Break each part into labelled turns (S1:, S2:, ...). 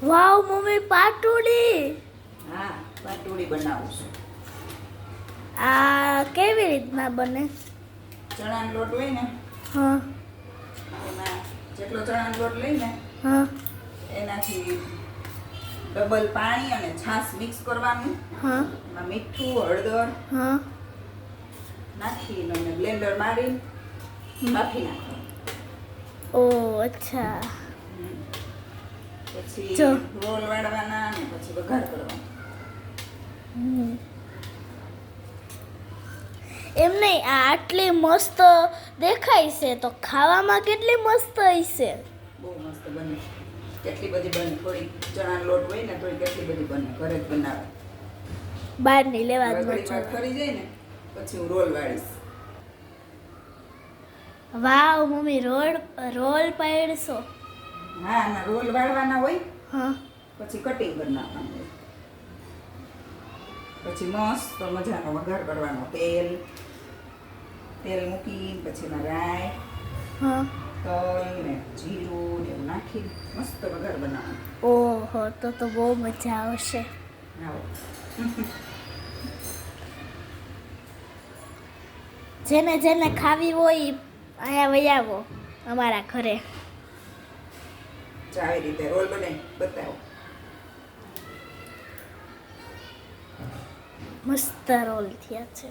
S1: વાવ mummy પાટુડી.
S2: હા, પાટોડી બનાવું છું.
S1: આ કેવી રીતના બને?
S2: ચણાનો લોટ હોય ને
S1: હા
S2: એમાં જેટલો ચણાનો લોટ લઈને
S1: હા
S2: એનાથી ડબલ પાણી અને છાશ મિક્સ કરવાનું.
S1: હા
S2: એમાં મીઠું, હળદર
S1: હા
S2: નાખીને અને બ્લેન્ડર મારી બાફી નાખવાનું.
S1: ઓ અચ્છા.
S2: પછી
S1: જો.
S2: રોલ વાળવાના અને પછી વઘાર કરવાનો.
S1: હમ. એમ નહીં, આ આટલી મસ્ત દેખાય છે તો ખાવામાં કેટલી મસ્ત હશે.
S2: બહુ મસ્ત બને. કેટલી બધી બને. થોડી ચણાનો લોટ હોય ને તોય કેટલી બધી બને. ઘરે જ બનાવે.
S1: બહારની લેવા જ
S2: હવે ઘણી વાર
S1: મજા.
S2: ખરી જાય ને પછી હું રોલ વાળીશ.
S1: વાવ મમ્મી રોલ રોલ પાડશો.
S2: હા, આના રોલ વાળવાના હોય
S1: હા
S2: પછી કટિંગ કરી નાખવાનું હોય. પછી મસ્ત મજાનો વઘાર કરવાનો. તેલ મૂકી પછી એમાં રાઈ,
S1: હા.
S2: તલ ને જીરું ને એવું નાખી મસ્ત વઘાર બનાવવાનો.
S1: ઓહો, તો બહુ મજા આવશે.
S2: આવો.
S1: જેને જેને ખાવી હોય ઈ અહીંયા વહી આવો અમારા ઘરે.
S2: આવી રીતે રોલ બનાવી બતાવો.
S1: મસ્ત રોલ થયા છે.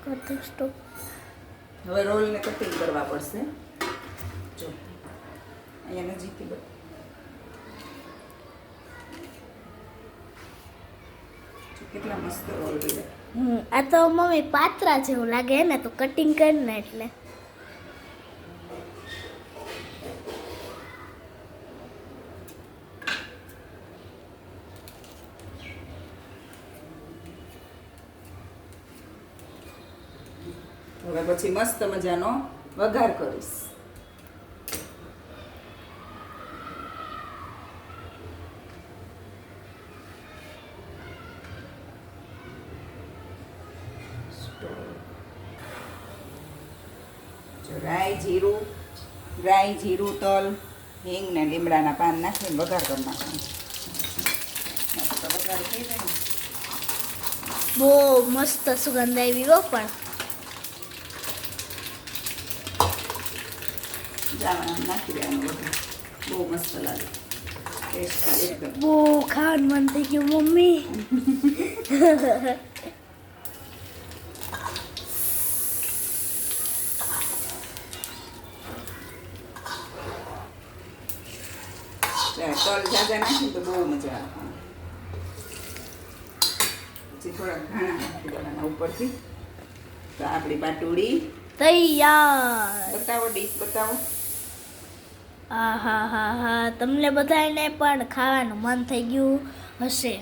S1: કરતો સ્ટોપ.
S2: હવે રોલને કટિંગ કરવા પડશે. જો અહીંયા નજીકથી કેટલા મસ્ત રોલ બન્યા.
S1: આ તો મમ્મી પાત્રા જેવું લાગે ને તો કટિંગ કરીને એટલે.
S2: હવે પછી મસ્ત મજાનો વઘાર કરીશ. રાઈ જીરું, તલ, હિંગ ને લીમડાના પાન નાખીને વઘાર કરી નાખવાનું. મસ્ત વઘાર થઈ જાય ને
S1: બહુ મસ્ત સુગંધ આવી હો. પણ
S2: જાણ નાખી દેવાનું વઘાર. બહુ મસ્ત લાગે. ટેસ્ટ એકદમ.
S1: બહુ ખાવાનું મન થઈ ગયું મમ્મી.
S2: તલ જાજા નાખી તો બહુ મજા આવે. પછી થોડા ઘાણા નાખી દેવાના ઉપરથી. તો આપણી પાટોડી
S1: તૈયાર.
S2: બતાવો, ડીશ બતાવો.
S1: હા હા હા હા, તમને બધાને પણ ખાવાનું મન થઈ ગયું હશે.